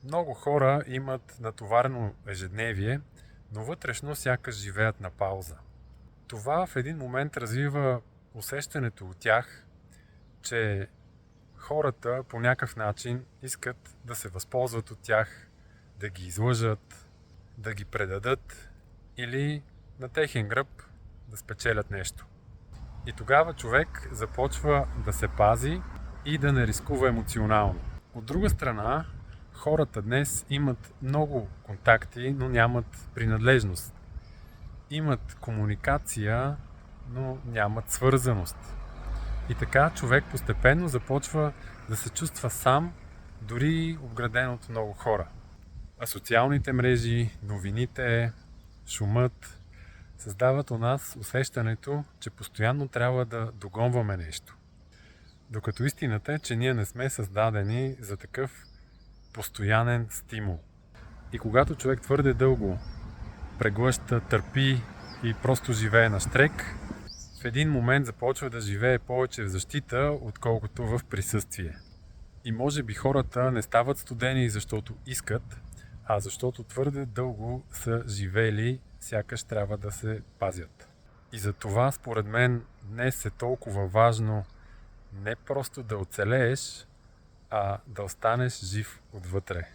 Много хора имат натоварено ежедневие, но вътрешно сякаш живеят на пауза. Това в един момент развива усещането от тях, че хората по някакъв начин искат да се възползват от тях, да ги излъжат, да ги предадат или на техен гръб да спечелят нещо. И тогава човек започва да се пази и да не рискува емоционално. От друга страна, хората днес имат много контакти, но нямат принадлежност. Имат комуникация, но нямат свързаност. И така човек постепенно започва да се чувства сам, дори обграден от много хора. А социалните мрежи, новините, шумът създават у нас усещането, че постоянно трябва да догонваме нещо. Докато истината е, че ние не сме създадени за такъв постоянен стимул. И когато човек твърде дълго преглъща, търпи и просто живее на щрек, в един момент започва да живее повече в защита, отколкото в присъствие. И може би хората не стават студени, защото искат, а защото твърде дълго са живели, сякаш трябва да се пазят. И за това, според мен, днес е толкова важно не просто да оцелееш, а да останеш жив отвътре.